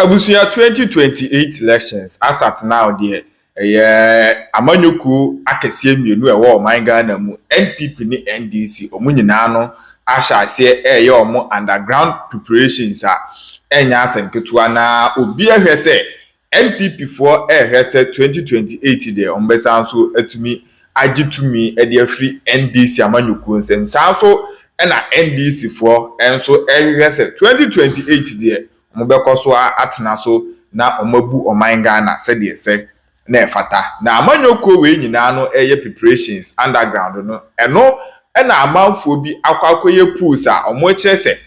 Abusuya 2028 elections as at now there amanyɔkuo akɛseɛ mmienu ɛwɔ ɔman Ghana mu NPP ne NDC ɔmo nyinaa no ahyɛ aseɛ ɛyɛ ɔmo underground preparations a ɛnya asɛm ketewa na obi ahwɛ sɛ NPP foɔ ɛhwɛ sɛ 2028 deɛ ɔmo bɛsa nso atumi agye tumi ɛde afiri NDC amanyɔkuo nsɛm saa nso ɛna NDC foɔ ɛnso ɛhwɛ sɛ 2028 deɛ ɔmo bɛkɔ so atena so na ɔmo abu ɔman Ghana sɛdeɛ sɛ na efata na amanyɔkuo we nyinaa no ɛyɛ preparations underground no ɛno ɛna amanfo bi akwakoye pools a ɔmo kyerɛ sɛ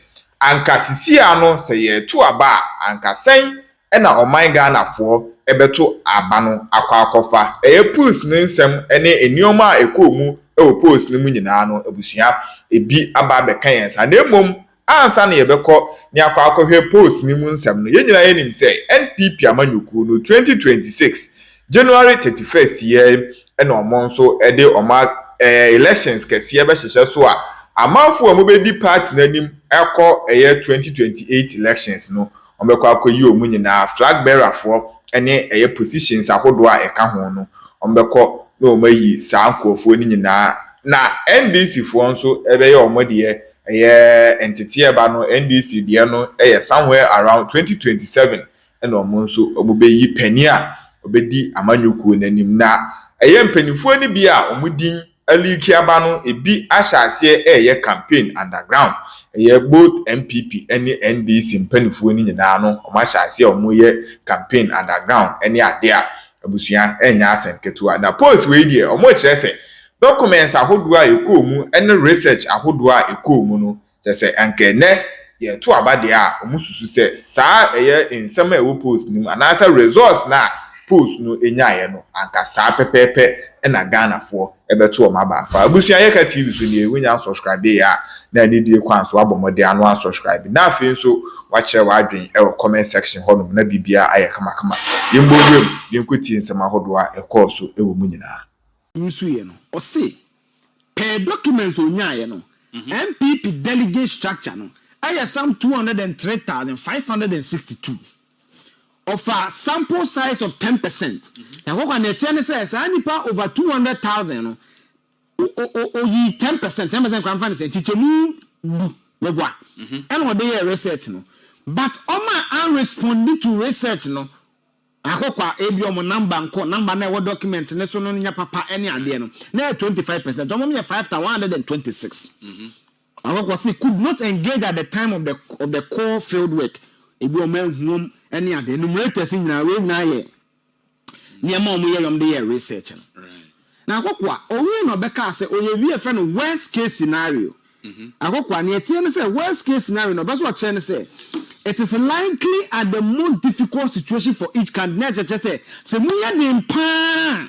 anka sisia no sɛ yɛ to aba anka sɛn ɛna ɔman Ghana foɔ ɛbɛto aba no akwakofa ɛyɛ pools ne nsɛm ɛne enioma a ɛkɔ mu ɛwɔ pools ne mu nyinaa no abusua ebi aba bɛka yɛn sa na emom ansa na yɛbɛkɔ ne akwakohwɛ pools ne mu nsɛm no yɛn nyinaa yɛnim sɛ NPP amanyɔkuo no 2026 January 31st year and omonso ede oma elections kesiye be hyehyɛ so a amanfo a mobedi party nanim ekɔ 2028 elections no ombekɔ akɔyi omu nyina flag bearer fo ene positions ahodo a ɛka ho no ombekɔ na omayi saa nkɔfo ni nyina na NDC fo nso ebɛyɛ omode entity eba no NDC de no somewhere around 2027 ena omonso omobeyi pani a obedi amanyɔkuo nanim na mpanifo ni bi a omudin aliki aba no ebi ahyase campaign underground both MPP and NDC mpanifo ni nyinaa no omahyase omoye campaign underground ene ade a abusua enya asem ketua na post we die omo kyerɛ documents ahodo a ekɔ mu ene research ahodo a ekɔ mu no kyerɛ anka ne ye to aba de a omususu sɛ saa nsɛm a ɛwɔ post nim anasa results na post no enyaye no anka saa pepepe na Ghana for ebeto o maba fa abusu Ayeka TV so ne wonya subscribe ya na ne die kwan so abomode ano subscribe na afi nso wa kyerɛ wa adwen e comment section hono na bibia aye kama yembodwem yenkoti nsɛm ahodo a ɛkɔ so ɛwɔ mu nyinaa nsu ye no o se per documents onyaye no MPP delegate structure no aye some 203,562 of a sample size of 10%. Now, what can you tell me? Says, any part over 200,000, or 10% crime finance, teacher, and what they are research, no. But Oma unresponding to research, no. I hope ABM number, never document, and so on, your papa, any idea, no. Now 25%, only 5,126. I hope could not engage at the time of the core field work. ABM any other enumerators in our way na ye near mom we yam the research right now kokwa owe no beka say oye wi e fe no worst case scenario akokwa na etie no say worst case scenario no but what chain say it is likely at the most difficult situation for each candidate say mu ya dem pa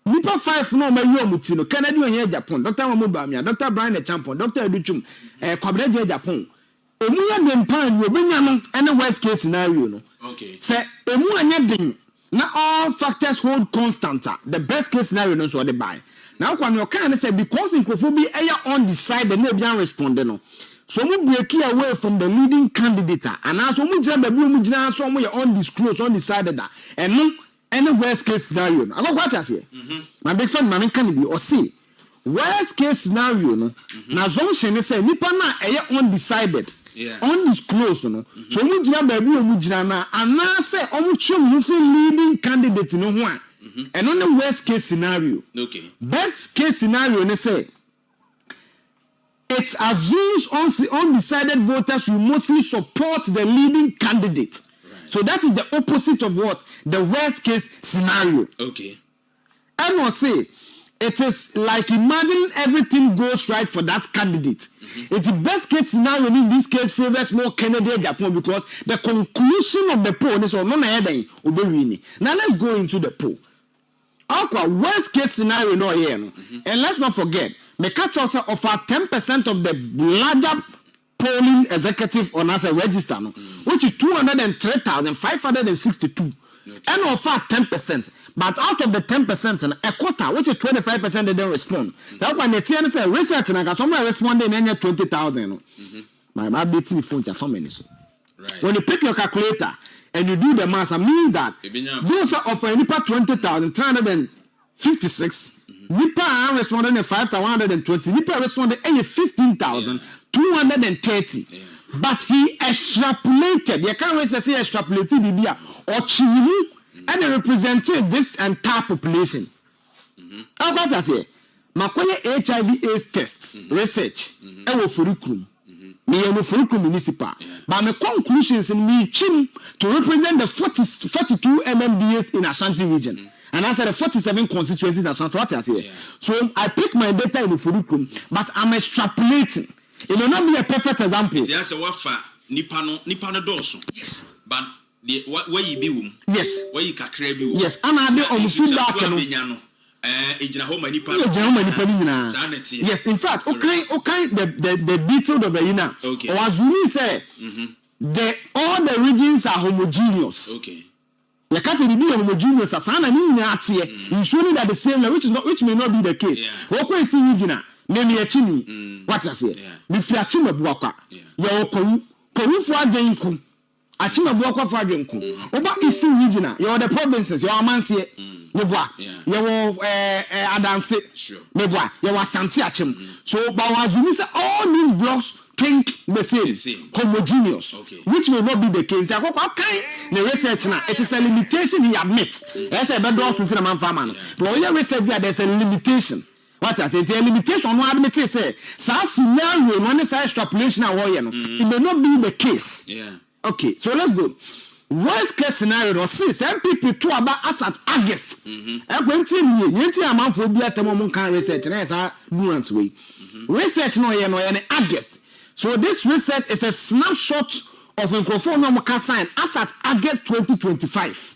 nipa 5 no ma yi omuti no Kennedy onye Japan Dr. Mamubamia Dr. Brian Champion Dr. Educhum Kwabreje Japan emuya dem pan you obenya no any worst case scenario no okay say emu anya din na all factors hold constant the best case scenario no so dey buy now kwa no kan say because inkrofo bi undecided na ebian respond no so mu break away from the leading candidate and now so mu gira baby mu gira so mu undisclosed undecided and no any worst case scenario no akwa cha say my big friend man kan bi o see worst case scenario no na assumption say nipa na undecided undisclosed no so mu gira baby mu gira na ana say omu twem fi leading candidate no ho a and on the worst case scenario okay best case scenario ne say it assumes undecided voters will mostly support the leading candidate right. So that is the opposite of what the worst case scenario okay and will say it is like imagine everything goes right for that candidate. It's the best case scenario in this case favors more Kennedy Japan because the conclusion of the poll is on now let's go into the poll. Our worst case scenario no here no. And let's not forget the catch also offer 10% of the larger polling executive on as a register no, which is 203,562 and offer 10%. But out of the 10%, a quarter, which is 25%, they don't respond. That's why the TN say research and I got someone responding and 20,000. My beats me phone for minutes. When you pick your calculator, and you do the math, it means that those are of nipa 20,356. Nipa responded 5,120. Nipa responded 15,230. But he extrapolated. You can't say extrapolated the idea or chili and it represented this entire population. How about I say? Makoye HIV/AIDS tests research. I will curriculum. Me am curriculum municipal. But my conclusions in me chim to represent the 42 MMDAs in Ashanti region. And I said the 47 constituencies in Ashanti. What I say? So I pick my data in the curriculum, but I'm extrapolating. It will not be a perfect example. Yes, nipa no doso. Yes. But the where you be yes. Where you kakra be yes. And I be on the food back no. Ejina homa nipa. Yes, in fact, okay, the detail of the ina. Okay. Or as we say, all the regions are homogeneous. Okay. The case be homogeneous as ana ni na atie. Ensuring that the same which may not be the case. What we see region Nemi achini what I say me fi achima buakwa ya okowu fu adwenku achima buakwa fu adwenku oba eastern regional ya the provinces ya amanse meboa ya wo adanse meboa ya wasante achim so ba wazumi say all these blocks think the same homogeneous which may not be the case akoko kan the research na it is a limitation he admit yes e be do so ntina man farmer no but when research there's a limitation. What I say, the limitation no admit say, scenario no say extrapolation a warrior no. It may not be the case. Yeah. Okay, so let's go. Worst case scenario no see some people to about as at August. Yenti amanfo bi atemo mon kan research na say nuance way. Research no ye August. So this research is a snapshot of microphone no can sign as at August 2025.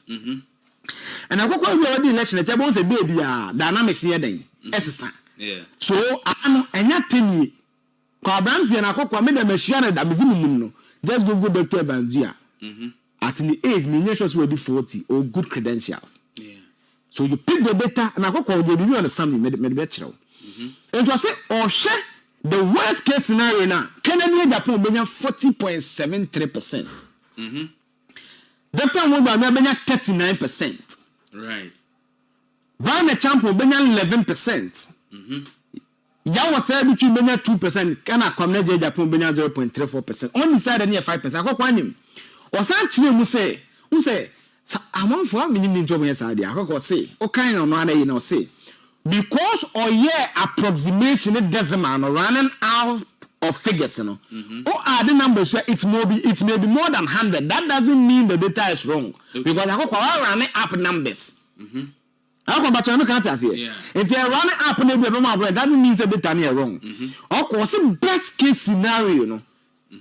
And I go the election e tell say baby dynamics here then. Yeah. So ano enya teni ko abranti na akokwa me da machine da bezimu no just go Dr. Banzia at the age me sure we be 40 or good credentials. Yeah. So you pick the data and akokwa go be understand me be chiro. And to say or share the worst case scenario now Kennedy Japan benya 40.73%. Dr. Mobile benya 39%. Right. Ghana champion benya 11%. Ya was said between benya 2%. Ghana Community Japan benya 0.34%. Only side near 5%. Akoko anim. O san chire mu say among for minimum job yes ade akoko say o kan no na you know say because or year approximation decimal no running out of figures no. Or add the numbers where it may be more than 100. That doesn't mean the data is wrong because akoko running up numbers. How about you can't say? It's a running up and that doesn't mean the data is wrong. Of course, the best case scenario, no.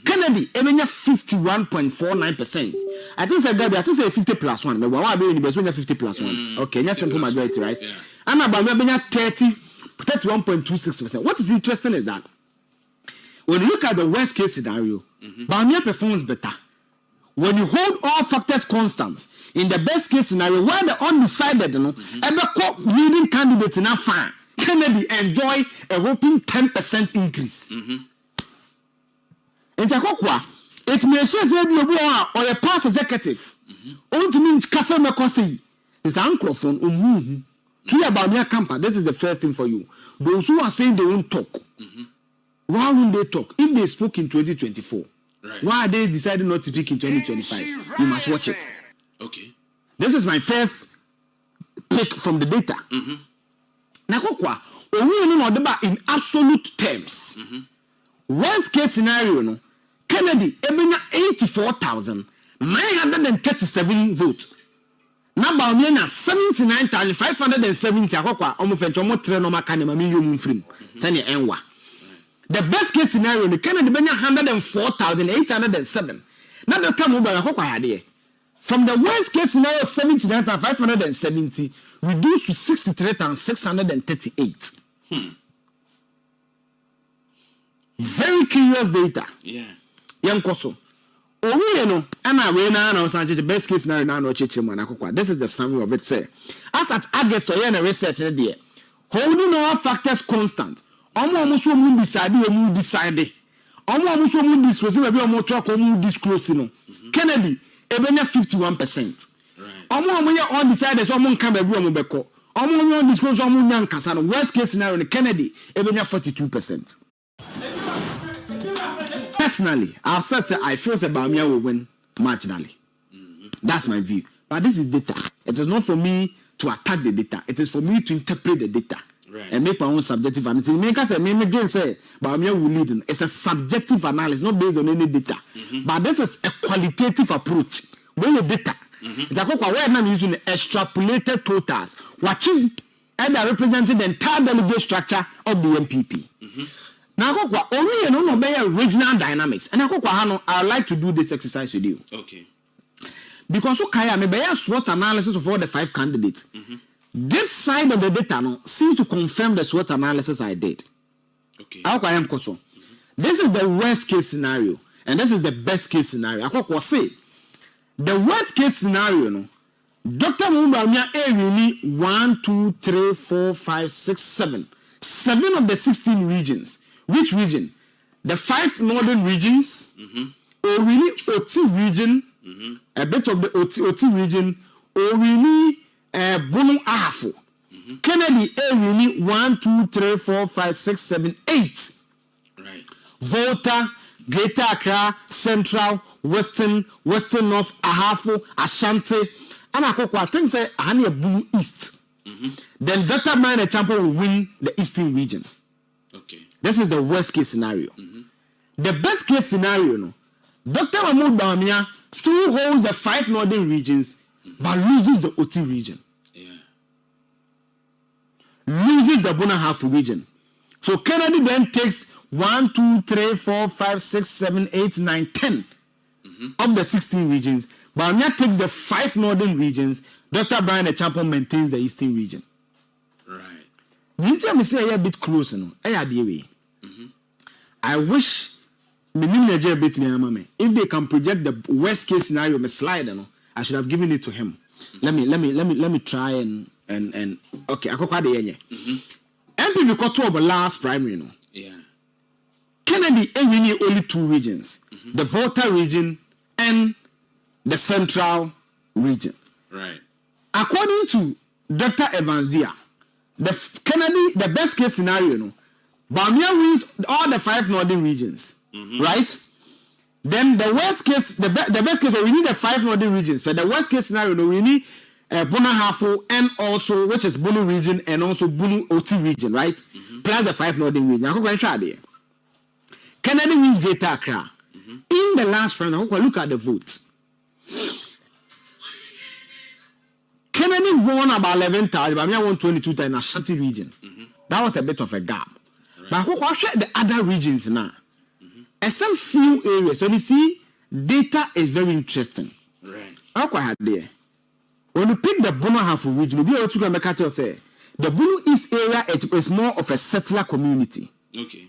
Kennedy, 51.49%. I think say 50 plus 1. But why be in the 50 plus 1? Okay, that's simple majority, right? And about 31.26%. What is interesting is that when you look at the worst case scenario, Bamia performs better. When you hold all factors constant, in the best case scenario, where the undecided, leading candidate in a fan, Kennedy enjoy a whopping 10% increase. In Takokwa, it may say or a past executive. Only means customer cosi is uncle from to about near camper. This is the first thing for you. Those who are saying they won't talk. Why won't they talk? If they spoke in 2024. Right. Why are they deciding not to speak in 2025? You must watch it. Okay. This is my first pick from the data. Nakokwa, in absolute terms. Worst case scenario, no. Kennedy, 84,937 votes. Now, 79,570. Almost a normal kind of the best case scenario, the Kennedy Benya 104,807. Now the come over from the worst case scenario 79,570 reduced to 63,638. Very curious data. Yeah. Young Koso. The best case scenario now. This is the summary of it. Say, as at August, research there, holding all factors constant. Almost decide. Almost disclose. Kennedy ebenya 51%. Right. Omo ye undecided so omo nka ba bi omo beko. Omo nye undisclosed so omo nya nkasa no. Worst case scenario in Kennedy ebenya 42%. Personally, I've said I feel that Bamia will win marginally. That's my view. But this is data. It is not for me to attack the data. It is for me to interpret the data. Right. And make my own subjective analysis. Make us say Bamia will lead. It's a subjective analysis, not based on any data. But this is a qualitative approach. When the data, it's a where I'm using extrapolated totals. Watching and they representing the entire delegate structure of the MPP. Now, only you know be regional dynamics. And I like to do this exercise with you. Okay. Because okay, me be a SWOT analysis of all the 5 candidates. This side of the data no seems to confirm the SWOT analysis I did. Okay. This is the worst case scenario, and this is the best case scenario. I say the worst case scenario no. Dr. Mubamia really 1, 2, 3, 4, 5, 6, 7. 7 of the 16 regions. Which region? The 5 northern regions, or really OT region, a bit of the OT region, or really Bono Ahafo. Kennedy, really 1, 2, 3, 4, 5, 6, 7, 8. Right. Volta, Greater Accra, Central, Western North, Ahafo, Ashanti, and I think say Hania Blue East. Then Dr. Mine Champion will win the Eastern region. Okay. This is the worst case scenario. The best case scenario, no, Dr. Mahmoud Bawumia still holds the 5 northern regions, but loses the OT region. Yeah. Loses the Bona Hafu region. So Kennedy then takes 1, 2, 3, 4, 5, 6, 7, 8, 9, 10 of the 16 regions. Bawumia takes the 5 northern regions. Dr. Brian Echampo maintains the eastern region. Right. You tell me say a bit close, no? I wish if they can project the worst case scenario, me slide, no, I should have given it to him. Let me try and okay. I go quite the MPP got to the last primary, no. Yeah. Kennedy only 2 regions, the Volta region and the Central region. Right. According to Dr. Evans Dia, the best case scenario, no, Bawumia wins all the 5 northern regions, right? Then the worst case, the best case, we need the 5 northern regions. For the worst case scenario, no, we need Bona Hafo and also, which is Bunu region and also Bunu OT region, right? Plus the 5 northern regions. I'm going to try there. Kennedy wins Greater Accra. In the last round, I'm going to look at the votes. Kennedy won about 11,000, but I won 22,000 in Ashanti region. That was a bit of a gap. Right. But I share the other regions now. Except few areas. So you see, data is very interesting. Right. How quite had there. When you pick the Bono Hafu region, you'll be able to make it say the Bono East area is more of a settler community. Okay.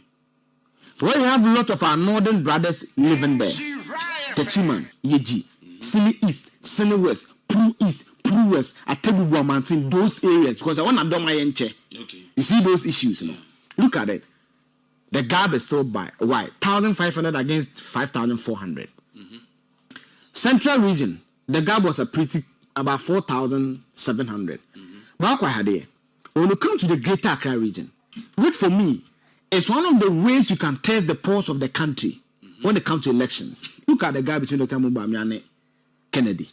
Where you have a lot of our northern brothers living there. Techiman, Yeji, Sini East, Sini West, Pru East, Pru West, Atebubu Mountain, those areas, because I want to do my enche. Okay. You see those issues, you know. Look at it. The gap is still by why 1,500 against 5,400. Central region, the gap was about 4,700. But when you come to the Greater Accra region, which for me is one of the ways you can test the pulse of the country when it comes to elections. Look at the gap between Dr. Mubamia and Kennedy.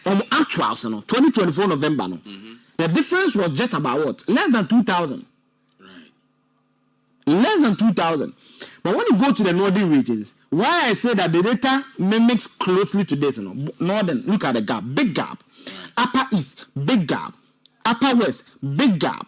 On actuals, 2024 November, the difference was just about what? Less than 2,000. Less than 2,000. But when you go to the northern regions, why I say that the data mimics closely to this, northern, look at the gap, big gap. Upper East, big gap. Upper West, big gap.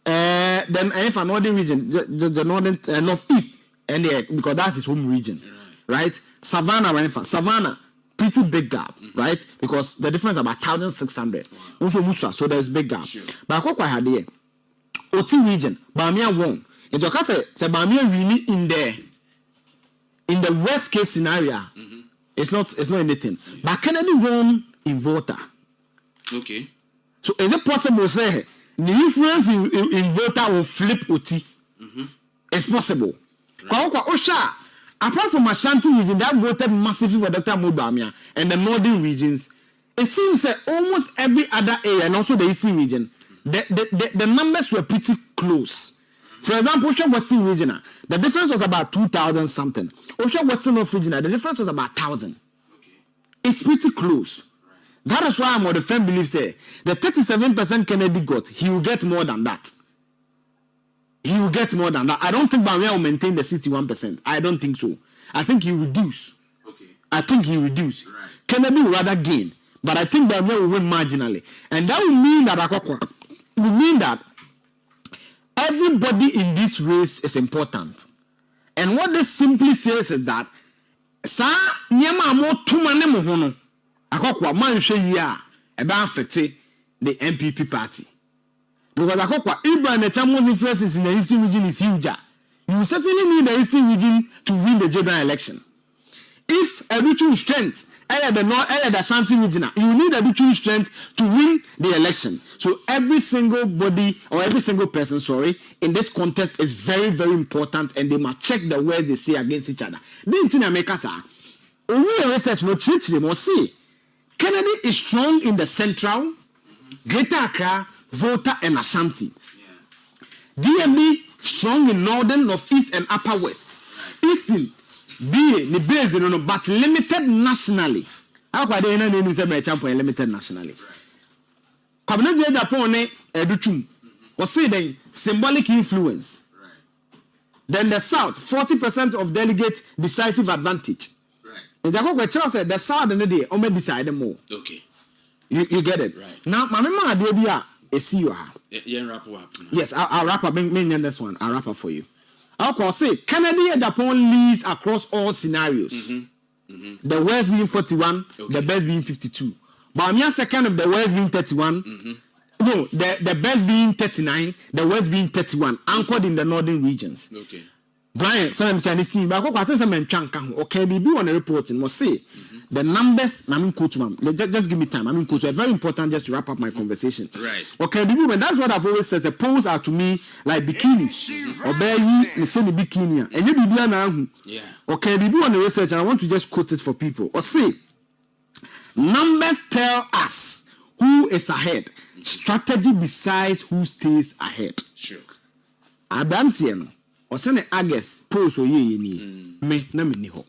Then if a northern region, the northern northeast, and because that's his home region, right? Savannah, pretty big gap, right? Because the difference is about 1,600. Also Musa, so there's big gap. But I had here, OT region, Bawumia won. In your case, Bawumia really in the worst case scenario, it's not anything. But Kennedy won in Volta. Okay. So is it possible to say the influence in Volta will flip OT? It's possible. Osha, apart from Ashanti region that voted massively for Dr. Mubamia and the northern regions, it seems that almost every other area and also the eastern region, the numbers were pretty close. For example, Ocean Western Regional, the difference was about 2,000 something. Ocean Western North Regional, the difference was about 1,000. It's pretty close. That is why I'm on the firm belief say the 37% Kennedy got, he will get more than that. He will get more than that. I don't think Bamia will maintain the 61%. I don't think so. I think he will reduce. Okay. I think he will reduce. Right. Kennedy will rather gain. But I think Bamia will win marginally. And that will mean that everybody in this race is important. And what this simply says is that sa nyama mo tuma ne mo ho no akokwa man hwe yi a e ba affect the MPP party. Because akokwa Ibrahim Echamo's influence in the Eastern region is huge. You certainly need the Eastern region to win the general election. If a mutual strength, the Ashanti region, you need a mutual strength to win the election. So every single body or every single person, in this contest is very, very important, and they must check the words they say against each other. The thing I make us research no church they must see. Kennedy is strong in the central, Greater Accra, Volta, and Ashanti. DMB strong in northern, northeast, and upper west. Eastern the base, but limited nationally. How can they know say by champion limited nationally? Kabine je Japan edutum. We say then symbolic influence. Then the South, 40% of delegates decisive advantage. And Jacob said the South and the day only decide more. Okay. You get it? Right. Now, my mama idea is see you. Yes, I'll wrap up. Me this one. I'll wrap up for you. I'll say Kennedy and Japan leads across all scenarios. The West being 41, the best being 52. But I'm second of the West being 31. No, the best being 39, the West being 31, anchored in the northern regions. Okay. Brian, some can see, but I think some chanka. Okay, be on a reporting must say the numbers. I mean, coach, ma'am. Just give me time. I mean, coach, very important just to wrap up my conversation. Right. Okay, and that's what I've always said. The polls are to me like bikinis. Or bear you, the same bikini. And you be now. Yeah. Okay, be on the research, and I want to just quote it for people. Or say, numbers tell us who is ahead. Strategy decides who stays ahead. Sure. Adantieno. Or send August polls or ye me na me ni ho.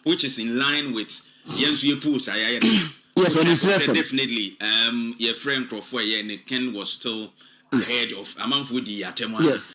Which is in line with Yensuye polls. Yes, when it's definitely. Your friend Crawford and Ken was still ahead of Amanfudi Atema. Yes.